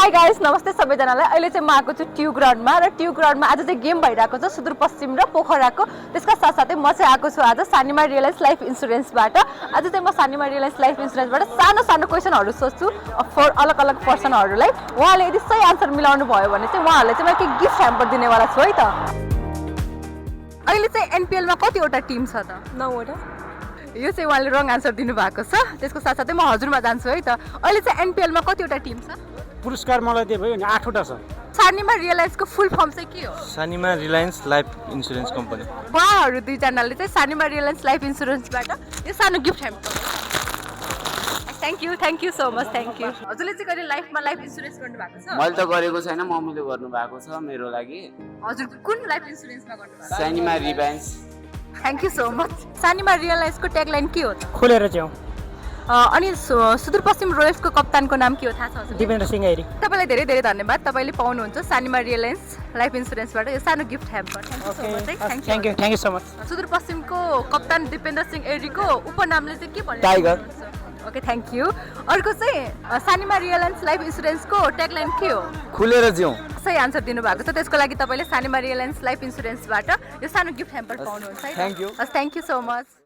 High guys नमस्ते सबैजनालाई अहिले चाहिँ म आएको छु ट्यु ग्राउन्डमा र ट्यु ग्राउन्डमा आज चाहिँ गेम भइरहेको छ सुदूरपश्चिम र पोखराको त्यसका साथसाथै म चाहिँ आएको छु आज सानिमा रियलाइज लाइफ इन्सुरेन्सबाट आज चाहिँ म सानिमा रियलाइज लाइफ इन्सुरेन्सबाट सानो सानो क्वेसनहरू सोध्छु फर अलग अलग पर्सनहरूलाई उहाँले यदि सही आन्सर मिलाउनु भयो भने चाहिँ उहाँहरूले चाहिँ मलाई गिफ्ट ह्याम्पर दिनेवाला छु है त अहिले चाहिँ एनपिएलमा कतिवटा टिम छ त 9वटा यो चाहिँ उहाँले रङ आन्सर दिनुभएको छ त्यसको साथसाथै म हजुरमा जान्छु है त अहिले चाहिँ एनपिएलमा कतिवटा टिम छ पुरस्कार मलाई दिए भयो नि 8वटा छ सानिमा रियलाइजको फुल फर्म चाहिँ के हो Sanima Reliance life insurance company उहाँहरू दुईजनाले चाहिँ सानिमा रियलाइन्स लाइफ इन्सुरेन्सबाट यो सानो gift hamper thank you so much thank you हजुरले चाहिँ कहिले लाइफमा लाइफ इन्सुरेन्स गर्नुभएको छ मैले त गरेको छैन मम्मीले गर्नुभएको छ मेरो लागि हजुर कुन लाइफ इन्सुरेन्समा गर्नुभएको Sanima Reliance thank you so much Sanima रियलाइन्सको ट्यागलाइन के हो त खोलेर च्याउ अनि सुदूरपश्चिम रोयल्सको कप्तानको नाम के हो थाहा छ हजुर दिपेन्द्र सिंह ऐरी तपाईँलाई धेरै धेरै धन्यवाद तपाईँले पाउनुहुन्छ सानिमा रियलाइन्स लाइफ इन्सुरेन्सबाट यो सानो gift hamper thank you so much सुदूरपश्चिमको कप्तान दिपेन्द्र सिंह एरीको उपनामले चाहिँ के भन्नु टाइगर ओके थ्याङ्क यू अर्को चाहिँ सानिमा रियलाइन्स लाइफ इन्सुरेन्सको ट्यागलाइन के हो खुलेर जिउँ सही आन्सर दिनुभएको छ त्यसको लागि तपाईँले सानिमा रियलाइन्स लाइफ इन्सुरेन्सबाट यो सानो गिफ्ट ह्याम्पर पाउनुहुन्छ है Thank you. Thank you so much